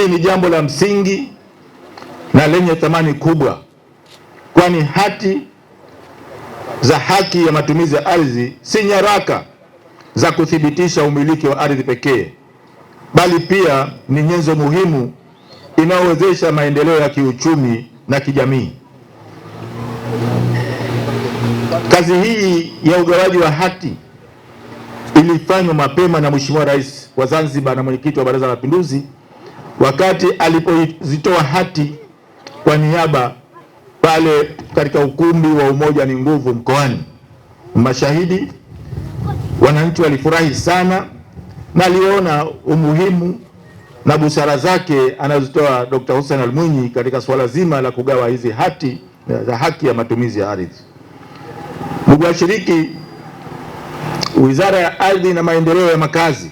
Hili ni jambo la msingi na lenye thamani kubwa, kwani hati za haki ya matumizi ya ardhi si nyaraka za kuthibitisha umiliki wa ardhi pekee, bali pia ni nyenzo muhimu inayowezesha maendeleo ya kiuchumi na kijamii. Kazi hii ya ugawaji wa hati ilifanywa mapema na Mheshimiwa Rais wa Zanzibar na mwenyekiti wa Baraza la Mapinduzi wakati alipozitoa hati kwa niaba pale katika ukumbi wa Umoja ni Nguvu mkoani. Mashahidi, wananchi walifurahi sana na aliona umuhimu na busara zake anazitoa Dr. Hussein Al-Mwinyi katika suala zima la kugawa hizi hati za haki ya matumizi ya ardhi. Ndugu washiriki, Wizara ya Ardhi na Maendeleo ya Makazi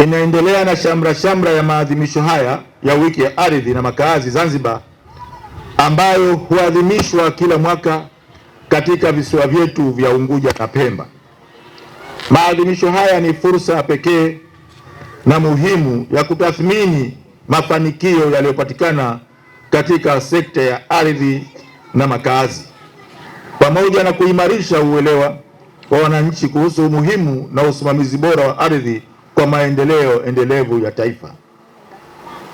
inaendelea na shamra ya maadhimisho haya ya wiki ya ardhi na makazi Zanzibar, ambayo huadhimishwa kila mwaka katika visiwa vyetu vya Unguja na Pemba. Maadhimisho haya ni fursa pekee na muhimu ya kutathmini mafanikio yaliyopatikana katika sekta ya ardhi na makazi, pamoja na kuimarisha uelewa wa wananchi kuhusu umuhimu na usimamizi bora wa ardhi kwa maendeleo endelevu ya taifa.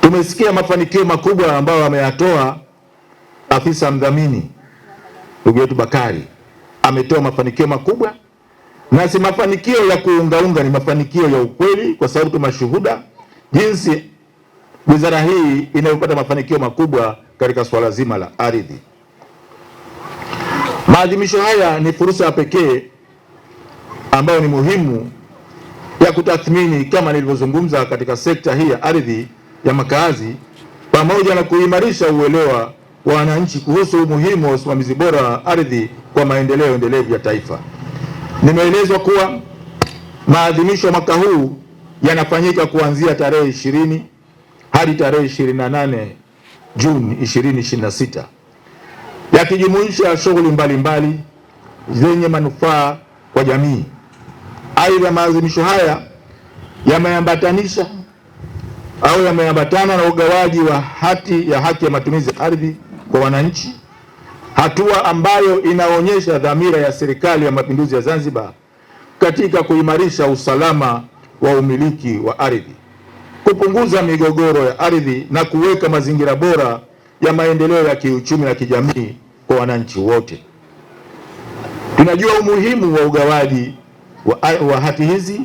Tumesikia mafanikio makubwa ambayo ameyatoa afisa mdhamini ndugu yetu Bakari. Ametoa mafanikio makubwa, na si mafanikio ya kuungaunga, ni mafanikio ya ukweli, kwa sababu tumashuhuda jinsi wizara hii inayopata mafanikio makubwa katika swala zima la ardhi. Maadhimisho haya ni fursa pekee ambayo ni muhimu ya kutathmini, kama nilivyozungumza, katika sekta hii ya ardhi ya makazi, pamoja na kuimarisha uelewa wa wananchi kuhusu umuhimu wa usimamizi bora wa ardhi kwa maendeleo endelevu ya taifa. Nimeelezwa kuwa maadhimisho mwaka huu yanafanyika kuanzia tarehe 20 hadi tarehe 28 Juni 2026, yakijumuisha shughuli mbalimbali zenye manufaa kwa jamii. Aidha, maadhimisho haya yameambatana na ugawaji wa hati ya haki ya matumizi ya ardhi kwa wananchi, hatua ambayo inaonyesha dhamira ya Serikali ya Mapinduzi ya Zanzibar katika kuimarisha usalama wa umiliki wa ardhi, kupunguza migogoro ya ardhi na kuweka mazingira bora ya maendeleo ya kiuchumi na kijamii kwa wananchi wote. Tunajua umuhimu wa ugawaji wa hati hizi,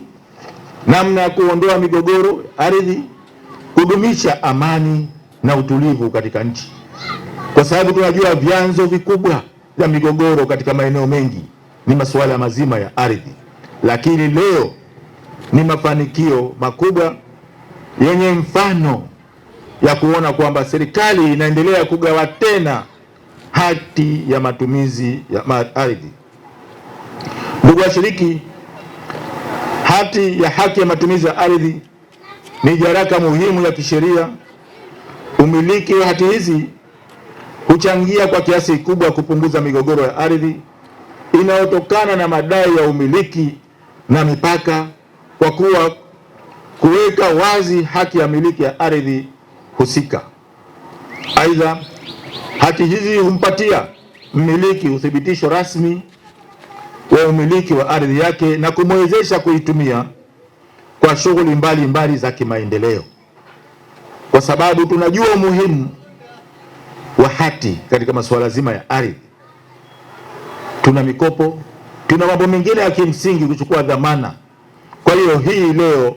namna ya kuondoa migogoro ardhi, kudumisha amani na utulivu katika nchi, kwa sababu tunajua vyanzo vikubwa vya migogoro katika maeneo mengi ni masuala mazima ya ardhi. Lakini leo ni mafanikio makubwa yenye mfano ya kuona kwamba serikali inaendelea kugawa tena hati ya matumizi ya ardhi. Ndugu washiriki, hati ya haki ya matumizi ya ardhi ni nyaraka muhimu ya kisheria. Umiliki wa hati hizi huchangia kwa kiasi kikubwa kupunguza migogoro ya ardhi inayotokana na madai ya umiliki na mipaka, kwa kuwa kuweka wazi haki ya miliki ya ardhi husika. Aidha, hati hizi humpatia mmiliki uthibitisho rasmi wa umiliki wa ardhi yake na kumwezesha kuitumia kwa shughuli mbalimbali za kimaendeleo, kwa sababu tunajua umuhimu wa hati katika masuala zima ya ardhi. Tuna mikopo, tuna mambo mengine ya kimsingi kuchukua dhamana. Kwa hiyo hii leo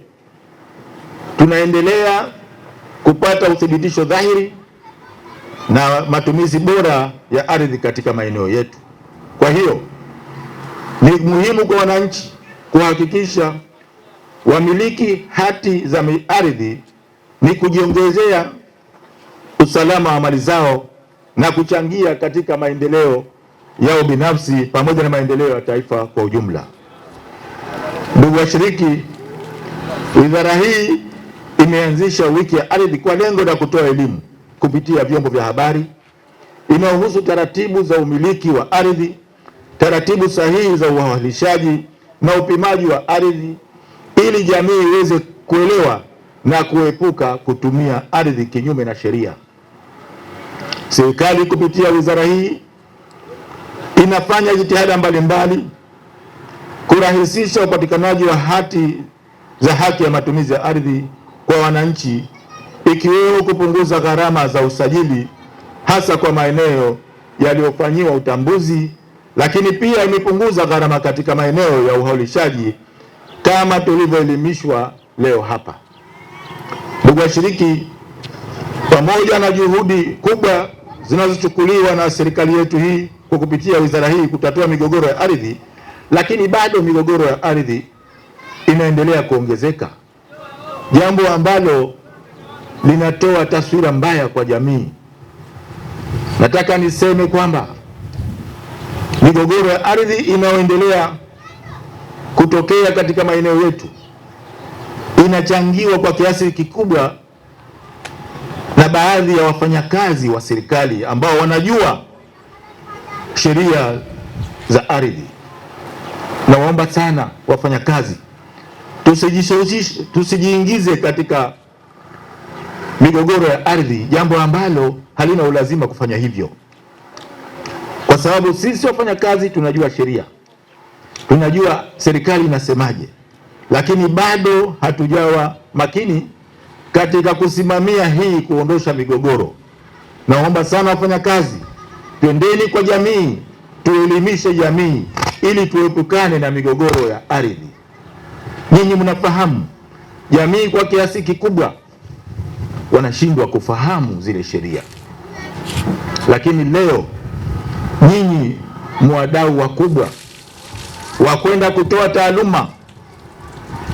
tunaendelea kupata uthibitisho dhahiri na matumizi bora ya ardhi katika maeneo yetu. Kwa hiyo ni muhimu kwa wananchi kuhakikisha wamiliki hati za ardhi ni kujiongezea usalama wa mali zao na kuchangia katika maendeleo yao binafsi pamoja na maendeleo ya taifa kwa ujumla. Ndugu washiriki, wizara hii imeanzisha wiki ya ardhi kwa lengo la kutoa elimu kupitia vyombo vya habari inayohusu taratibu za umiliki wa ardhi, taratibu sahihi za uwasilishaji na upimaji wa ardhi, ili jamii iweze kuelewa na kuepuka kutumia ardhi kinyume na sheria. Serikali kupitia wizara hii inafanya jitihada mbalimbali kurahisisha upatikanaji wa hati za haki ya matumizi ya ardhi kwa wananchi, ikiwemo kupunguza gharama za usajili hasa kwa maeneo yaliyofanyiwa utambuzi, lakini pia imepunguza gharama katika maeneo ya uhaulishaji kama tulivyoelimishwa leo hapa. Ndugu washiriki, pamoja na juhudi kubwa zinazochukuliwa na serikali yetu hii kwa kupitia wizara hii kutatua migogoro ya ardhi, lakini bado migogoro ya ardhi inaendelea kuongezeka, jambo ambalo linatoa taswira mbaya kwa jamii. Nataka niseme kwamba migogoro ya ardhi inayoendelea kutokea katika maeneo yetu inachangiwa kwa kiasi kikubwa na baadhi ya wafanyakazi wa serikali ambao wanajua sheria za ardhi. Nawaomba sana wafanyakazi, tusijiingize katika migogoro ya ardhi, jambo ambalo halina ulazima kufanya hivyo, kwa sababu sisi wafanyakazi tunajua sheria, tunajua serikali inasemaje, lakini bado hatujawa makini katika kusimamia hii kuondosha migogoro. Naomba sana wafanyakazi, twendeni kwa jamii, tuelimishe jamii ili tuepukane na migogoro ya ardhi. Nyinyi mnafahamu jamii kwa kiasi kikubwa wanashindwa kufahamu zile sheria, lakini leo nyinyi mwadau wakubwa wa kwenda kutoa taaluma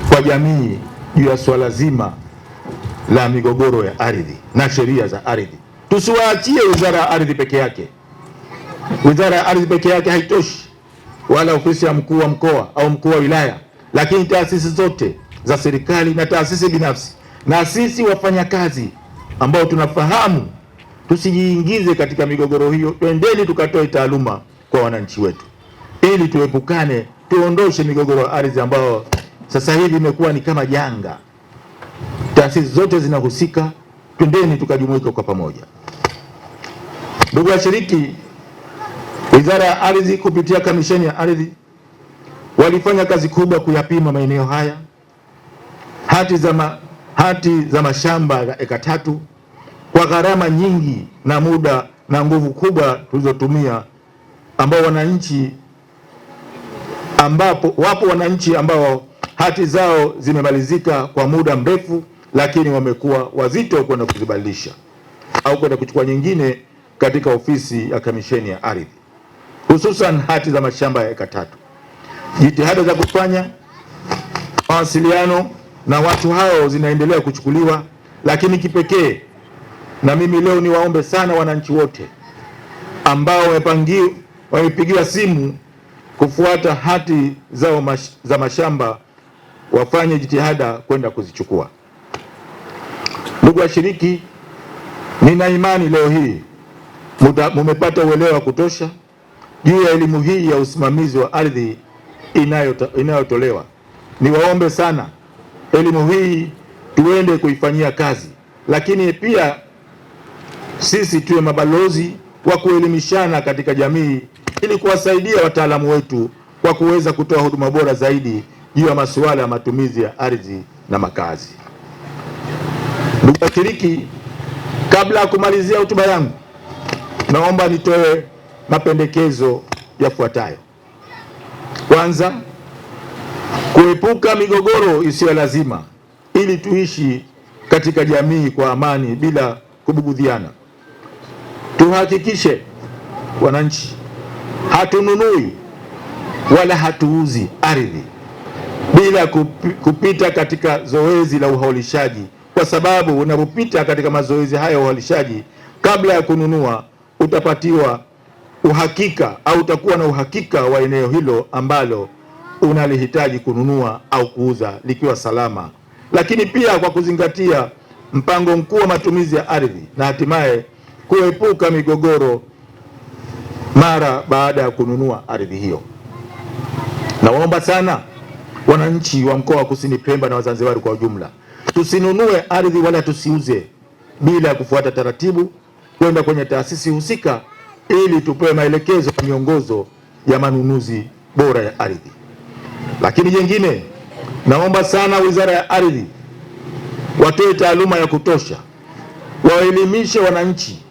kwa jamii juu ya swala zima la migogoro ya ardhi na sheria za ardhi. Tusiwaachie wizara ya ardhi peke yake. Wizara ya ardhi peke yake haitoshi, wala ofisi ya mkuu wa mkoa au mkuu wa wilaya, lakini taasisi zote za serikali na taasisi binafsi na sisi wafanyakazi ambao tunafahamu, tusijiingize katika migogoro hiyo. Twendeni tukatoe taaluma kwa wananchi wetu ili tuepukane, tuondoshe migogoro ya ardhi ambayo sasa hivi imekuwa ni kama janga. Taasisi zote zinahusika, twendeni tukajumuika kwa pamoja. Ndugu washiriki, wizara ya ardhi kupitia kamisheni ya ardhi walifanya kazi kubwa kuyapima maeneo haya, hati za mashamba ya eka 3 kwa gharama nyingi na muda na nguvu kubwa tulizotumia, ambao wapo wananchi ambao hati zao zimemalizika kwa muda mrefu, lakini wamekuwa wazito kwenda kuzibadilisha au kwenda kuchukua nyingine katika ofisi ya kamisheni ya ardhi, hususan hati za mashamba ya eka 3. Jitihada za kufanya mawasiliano na watu hao zinaendelea kuchukuliwa, lakini kipekee na mimi leo niwaombe sana wananchi wote ambao wamepigiwa simu kufuata hati zao za mashamba wafanye jitihada kwenda kuzichukua. Ndugu washiriki, nina imani leo hii mumepata uelewa wa kutosha juu ya elimu hii ya usimamizi wa ardhi inayotolewa. Niwaombe sana elimu hii tuende kuifanyia kazi, lakini pia sisi tuwe mabalozi wa kuelimishana katika jamii ili kuwasaidia wataalamu wetu kwa kuweza kutoa huduma bora zaidi juu ya masuala ya matumizi ya ardhi na makazi. Ndugu washiriki, kabla ya kumalizia hotuba yangu, naomba nitoe mapendekezo yafuatayo. Kwanza, kuepuka migogoro isiyo lazima ili tuishi katika jamii kwa amani bila kubugudhiana. Tuhakikishe wananchi hatununui wala hatuuzi ardhi bila kupita katika zoezi la uhaulishaji, kwa sababu unapopita katika mazoezi haya ya uhaulishaji kabla ya kununua utapatiwa uhakika au utakuwa na uhakika wa eneo hilo ambalo unalihitaji kununua au kuuza likiwa salama, lakini pia kwa kuzingatia mpango mkuu wa matumizi ya ardhi na hatimaye kuepuka migogoro mara baada ya kununua ardhi hiyo. Nawaomba sana wananchi wa mkoa wa Kusini Pemba na Wazanzibari kwa ujumla, tusinunue ardhi wala tusiuze bila ya kufuata taratibu, kwenda kwenye taasisi husika ili tupewe maelekezo na miongozo ya manunuzi bora ya ardhi. Lakini jingine, naomba sana Wizara ya Ardhi watoe taaluma ya kutosha, waelimishe wananchi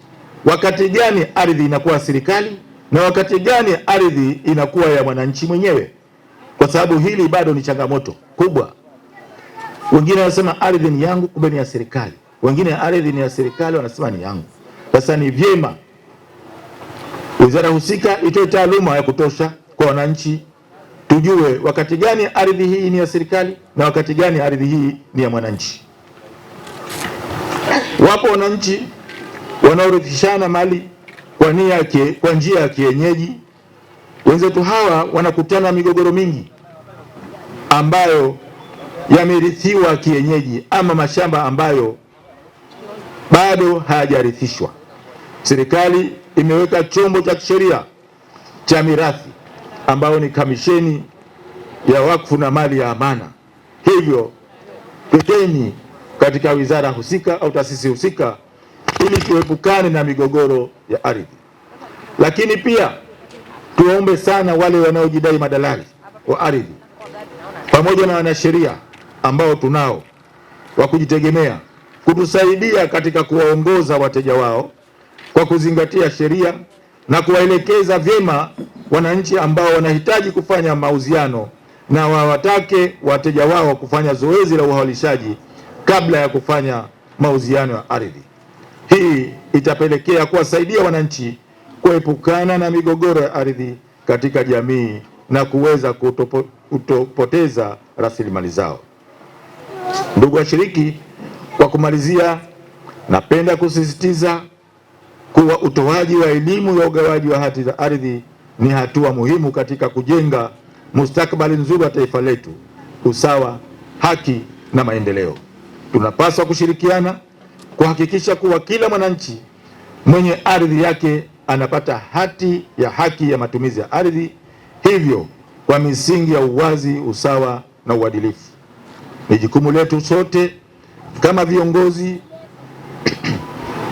wakati gani ardhi inakuwa serikali na wakati gani ardhi inakuwa ya mwananchi mwenyewe, kwa sababu hili bado ni changamoto kubwa. Wengine wanasema ardhi ni yangu, kumbe ni ya serikali. Wengine ardhi ni ya serikali, wanasema ni yangu. Sasa ni vyema wizara husika itoe taaluma ya kutosha kwa wananchi, tujue wakati gani ardhi hii ni ya serikali na wakati gani ardhi hii ni ya mwananchi. Wapo wananchi wanaorithishana mali kwa njia ya kienyeji. Wenzetu hawa wanakutana migogoro mingi ambayo yamerithiwa kienyeji, ama mashamba ambayo bado hayajarithishwa. Serikali imeweka chombo cha kisheria cha mirathi ambao ni Kamisheni ya Wakfu na Mali ya Amana. Hivyo twendeni katika wizara husika au taasisi husika ili tuepukane na migogoro ya ardhi. Lakini pia tuombe sana wale wanaojidai madalali wa ardhi pamoja na wanasheria ambao tunao wa kujitegemea kutusaidia katika kuwaongoza wateja wao kwa kuzingatia sheria na kuwaelekeza vyema wananchi ambao wanahitaji kufanya mauziano, na wawatake wateja wao kufanya zoezi la uhalishaji kabla ya kufanya mauziano ya ardhi. Hii itapelekea kuwasaidia wananchi kuepukana na migogoro ya ardhi katika jamii na kuweza kutopoteza rasilimali zao. Ndugu washiriki, kwa kumalizia, napenda kusisitiza kuwa utoaji wa elimu ya ugawaji wa hati za ardhi ni hatua muhimu katika kujenga mustakabali nzuri wa taifa letu, usawa, haki na maendeleo. Tunapaswa kushirikiana kuhakikisha kuwa kila mwananchi mwenye ardhi yake anapata hati ya matumizi ya ardhi, hivyo kwa misingi ya uwazi, usawa na uadilifu. Ni jukumu letu sote kama viongozi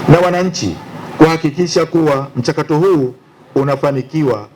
na wananchi kuhakikisha kuwa mchakato huu unafanikiwa